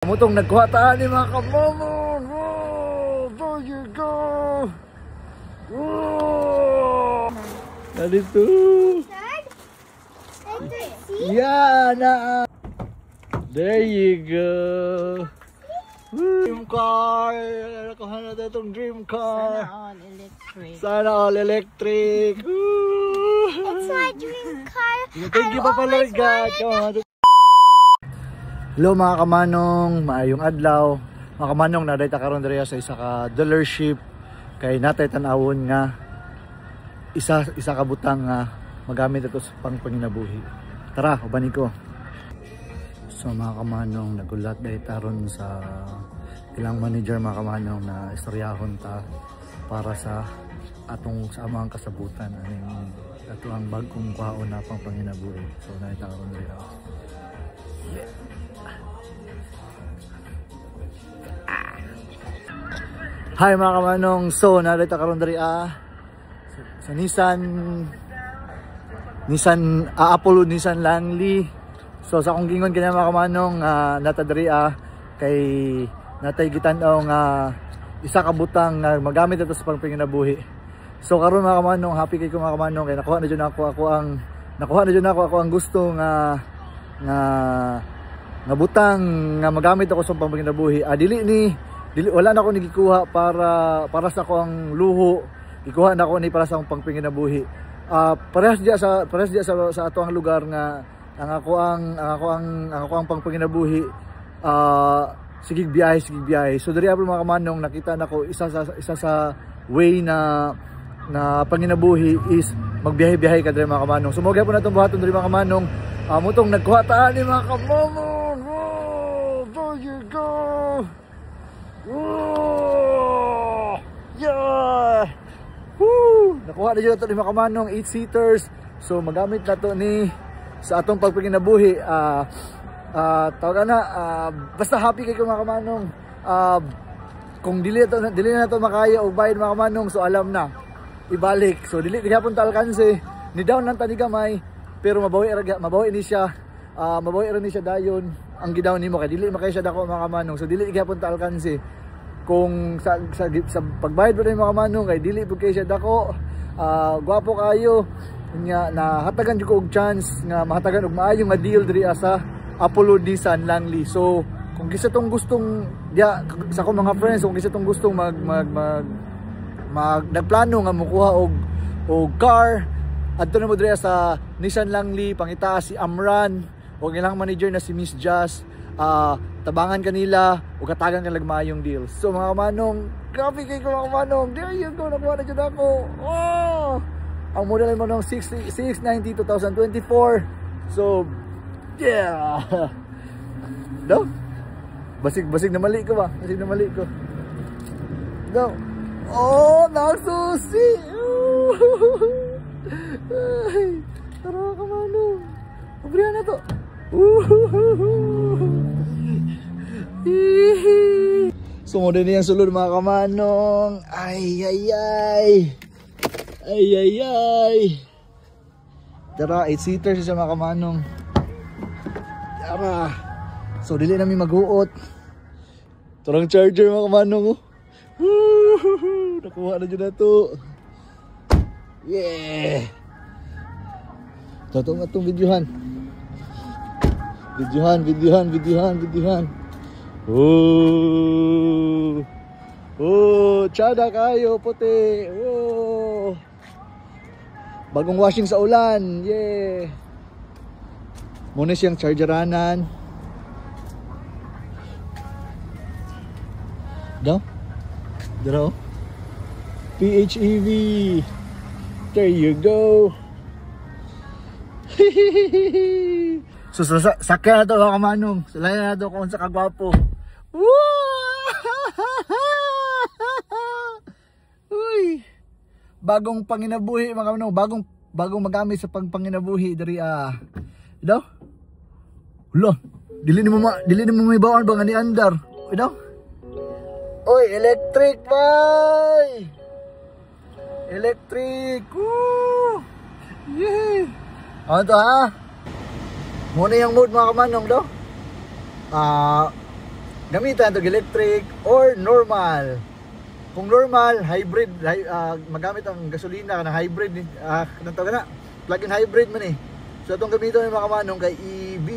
Mutong nagkuha taan ni mga kamomo. Oh, there you go. Oh. Dito. Yeah, na. There you go. Dream car. Nakuha na itong dream car. Sana all electric. Sana all electric. It's my dream car. Thank you pa pala, God. Hello mga kamanong, maayong adlaw. Mga kamanong, nadayta karon diri sa isa ka dealership kay natay tan-awon nga isa ka butang nga magamit ito sa pangpanginabuhi. Tara, ubanin ko. So mga kamanong, nagulat dayta ron sa ilang manager mga kamanong na istoryahon ta para sa atong sa amang kasabutan aning ato ang bagong kwaon na pangpanginabuhi. So nadayta karon diri. Yeah. Hi mga kamanong, so narito karon diri sa Apollo Nissan Langley. So sa akong gingon kanya mga kamanong, nata diri kay natay gitan-aw nga isa ka butang nga magamit ito sa pangpanginabuhi. So karon mga kamanong, happy kay ko mga kamanong kay nakuha na jud ako ang gusto nga butang nga magamit ako sa pangpanginabuhi. Wala na ako nagikuha para sa akong luho. Ikuha na ako ni para sa akong pangpanginabuhi. Parehas diya sa ato ang lugar nga ang ako ang pangpanginabuhi. Sige biyahe. So diri abro mga kamanong, nakita nako isa sa way na panginabuhi is magbiyahe-biyahe ka diri mga kamanong. So mogay po natong buhaton diri mga kamanong. Mutong nagkuha taan ni mga kamanong. Oh, there you go. Oh, yeah. Woo! Nakuha na dyan ito ni mga kamanong 8-seaters. So magamit na ito sa atong pagpanginabuhi. Tawag na, basta happy kayo mga kamanong. Kung dili na ito makaya o bayad mga kamanong, so alam na, ibalik. So dili gihapon ta alkanse, ni down lang tani gamay, pero mabawi ni siya. Mabawi rin siya dayon ang gidaw nimo kay dili makay siya dako mga kamanong. So dili gyapon ta alkanse kung sa pagbayad pa rin mga kamanong kay dili pud kay siya dako. Gwapo kayo nya nahatagan jud ko og chance nga mahatagan og maayo nga deal diri sa Apollo Nissan Langley. So kung gisa tong gustong sa akong mga friends, kung gisa tong gustong nagplano nga mokuha og car, adto na mo diri sa Nissan Langley, pangita si Amran o ilang manager na si Miss Jazz. Tabangan kanila o katagan ka lagmayong deal. So mga kamanong, grabe kayo mga kamanong, there you go, nakuha na dyan ako. Oh! Ang model mo ng 690 2024. So yeah. No? Basig na mali ko ba? Basig na mali ko. Go. Oh, nasusi. Ay, tara kamanong. Pabrihan na to. So model niya sulod mga kamanong. Ay. Tara, 8-seater siya mga kamanong. Tara. So dili namin maghuot. Turang charger mga kamanong. Nakuha na dyan na to. Yeah. Ito nga itong videohan. Oh, tsada kayo puti. Oh. Bagong washing sa ulan. Yeah. Muna siyang chargeranan. Dito. PHEV. There you go. So sakya na ito mga kamanong. Sulayan na ito kung sa kagwapo. Uy! Bagong panginabuhi mga kamanong. Bagong magamit sa pangpanginabuhi dari Ito? Hulo. Dili ni mo may bawaan ba nga ni andar. Ito? Oy, electric bay! Electric! Woo! Yeah! Ano to ha? Muna yung mood mga kamanong do. gamitan ito electric or normal. Kung normal, hybrid, magamit ang gasolina na hybrid, plug-in hybrid man eh. So itong gamiton mga kamanong kay EV.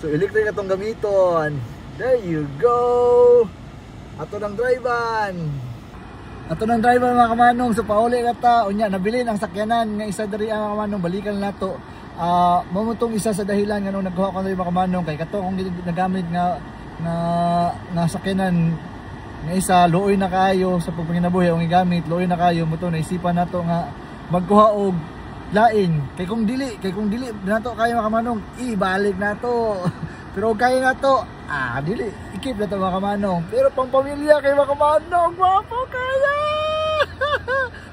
So electric itong gamiton. There you go. Ato ng drivean. Ato ng drivean mga kamanong. So pauli na ta. Unya, nabilin ang sakyanan nga isa dari mga kamanong. Balikan na to. Mamutong isa sa dahilan nga nung nagkuha ko na mga kamanong. Kay kato kung nagamit nga sakyanan nga isa, luoy na kayo sa pagpanginabuhi ang igamit, luoy na kayo mo to, naisipan nato nga magkuha og laing. Kay kung dili nato kayo mga kamanong, ibalik nato. Pero kaya nato, dili, ikip na to mga kamanong. Pero pang pamilya kayo mga kamanong, gwapo kaya.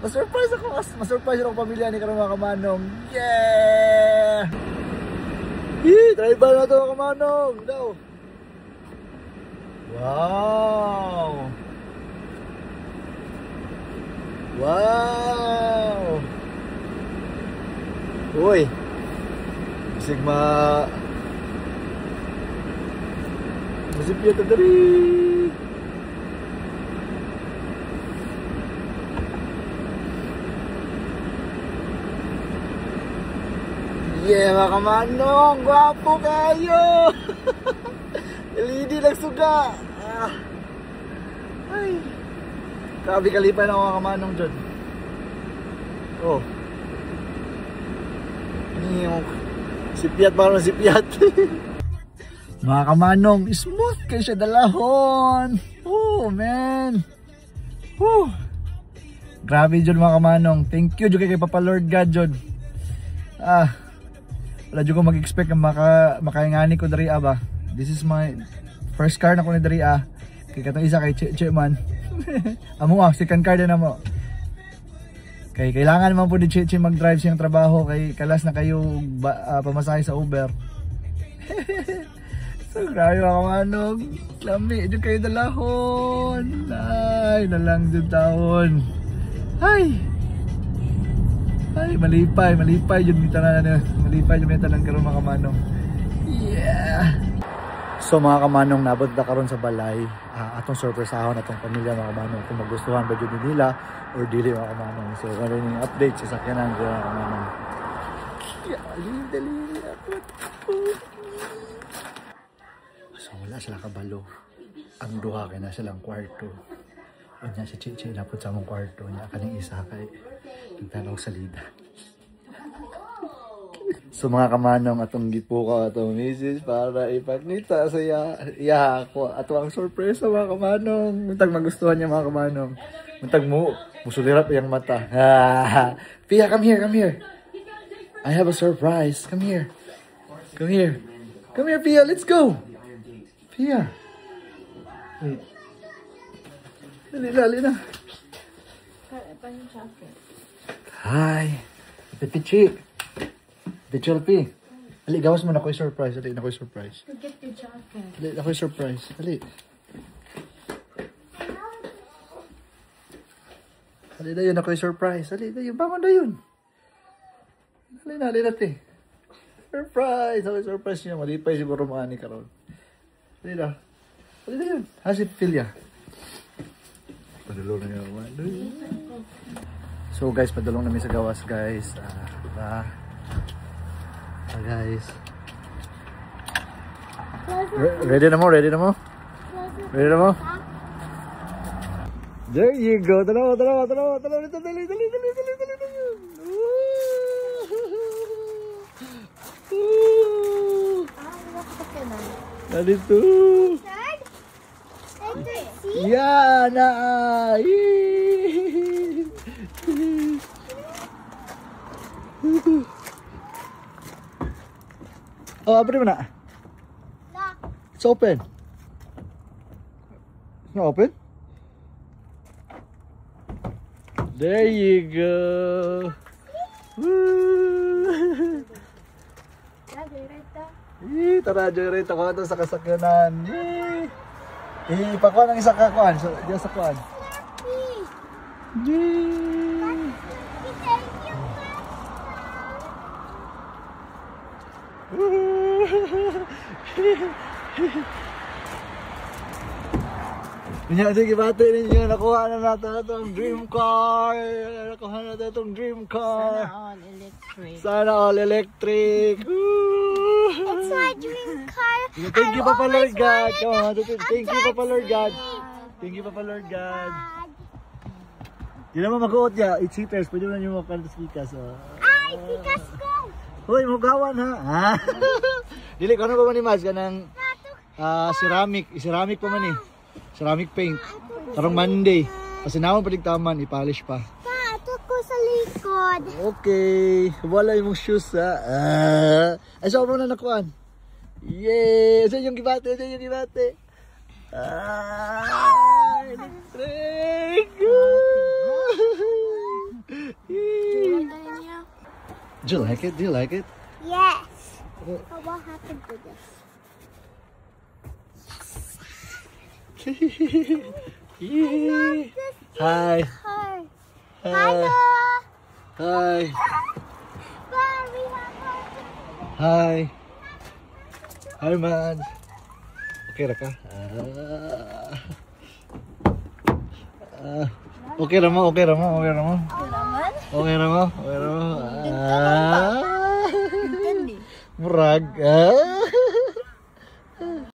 Masurprise ako pamilya ni karong mga kamanong. Yeah! Drive na to mga kamanong. Daw. Wow! Wow! Uy! Sigma! Masipya ito dari! Yeah mga kamanong! Gwapo kayo! LED nagsuga. Ay. Grabe kalipay na mga kamanong dyan. Oh. Sipyat parang sipyat. Mga kamanong, smooth kayo siya dalahon. Oh man. Woo. Grabe dyan mga kamanong. Thank you dyan kay Papa Lord God dyan. Wala dyan ko mag-expect na makaingani ko dari ba. This is my first car na ko ni dari kay katong isa kay Che man. Amo second car din amo. Kay kailangan naman po ni Che mag-drive siyang trabaho kay kalas na kayo pamasahe sa Uber. So grabe mga kamanong. Lami dyan kayo dalahon. Ay nalang dyan taon. Ay malipay dyan malipay dyan mita lang karon mga kamanong. Yeah. So mga kamanong, nabot na karon sa balay, atong surpresahon atong pamilya mga kamanong kung magustuhan ba yun nila or dili mga kamanong. So ano yung update sa sakyanan mga kamanong. Dali ako. So wala sila kabalo. Ang duha kay na silang kwarto. O niya si Chichi napod sa mong kwarto niya kaning isa kay nagtanaw sa lida. So mga kamanong, atong gipukaw atong misis para ipakita sa iya ako ato ang sorpresa mga kamanong. Muntag magustuhan niya mga kamanong. Muntag musulirap iyang mata. Pia, come here. I have a surprise. Come here, Pia. Let's go. Pia. Wait. Dali na. Hi. Pichi. Chelpy. Ali, gawas mo na ko'y surprise. Ali, na ko'y surprise. Forget your jacket. Ali, na ko'y surprise. Ali. Ali na yun, na ko'y surprise. Ali na yun, bangon na yun. Ali na, te. Surprise! Ali, surprise niya. Malipay siguro mga ni karon. Ali na yun. How's it feel ya? Padulong na nga. So guys, padulong namin sa gawas guys. Guys. Ready na mo? There you go. Dalawa. Dali. Dito. Yeah, na. Oh, apa mana? It's open. It's not open. There you go. Woo! Tara, Joyrita ko ito sa kasakyanan. Ipakuha ng isang kakuan. So, diyan sa kuan. Kanya sige bati ninyo, nakuha na natin itong dream car. Nakuha na natin itong dream car. Sana all electric. Sana all electric. Woo! It's my dream car. Thank you, Papa Lord God. Come on, thank you, Papa Lord God. God. Thank you, Papa Lord God. Di naman mag-uot niya, 8 seaters. Pwede mo na nyo makalas-kikas. Ay, tikas ko. Hoy, mugawan ha. Dili, kung ano pa man ni Maz, kanang ceramic. Ceramic pa man eh. Ceramic paint. Parang Monday. Kasi naman paligtaman, i-polish pa. Pa, ito ko sa likod. Okay. Wala yung shoes ha. Ay, saan mo na nakuhaan? Yay! Saan yung gibate? Saan yung gibate? Electric! Do you like it? Do you like it? Yes. But what happened to this? Yay! Hi! Car. Hi! Hello. Hi! Pa, we have Hi! Hi, man! Okay ra ka? Okay ra mo, okay ra mo, okay ra mo. Okay ra mo, okay ra mo. Murag.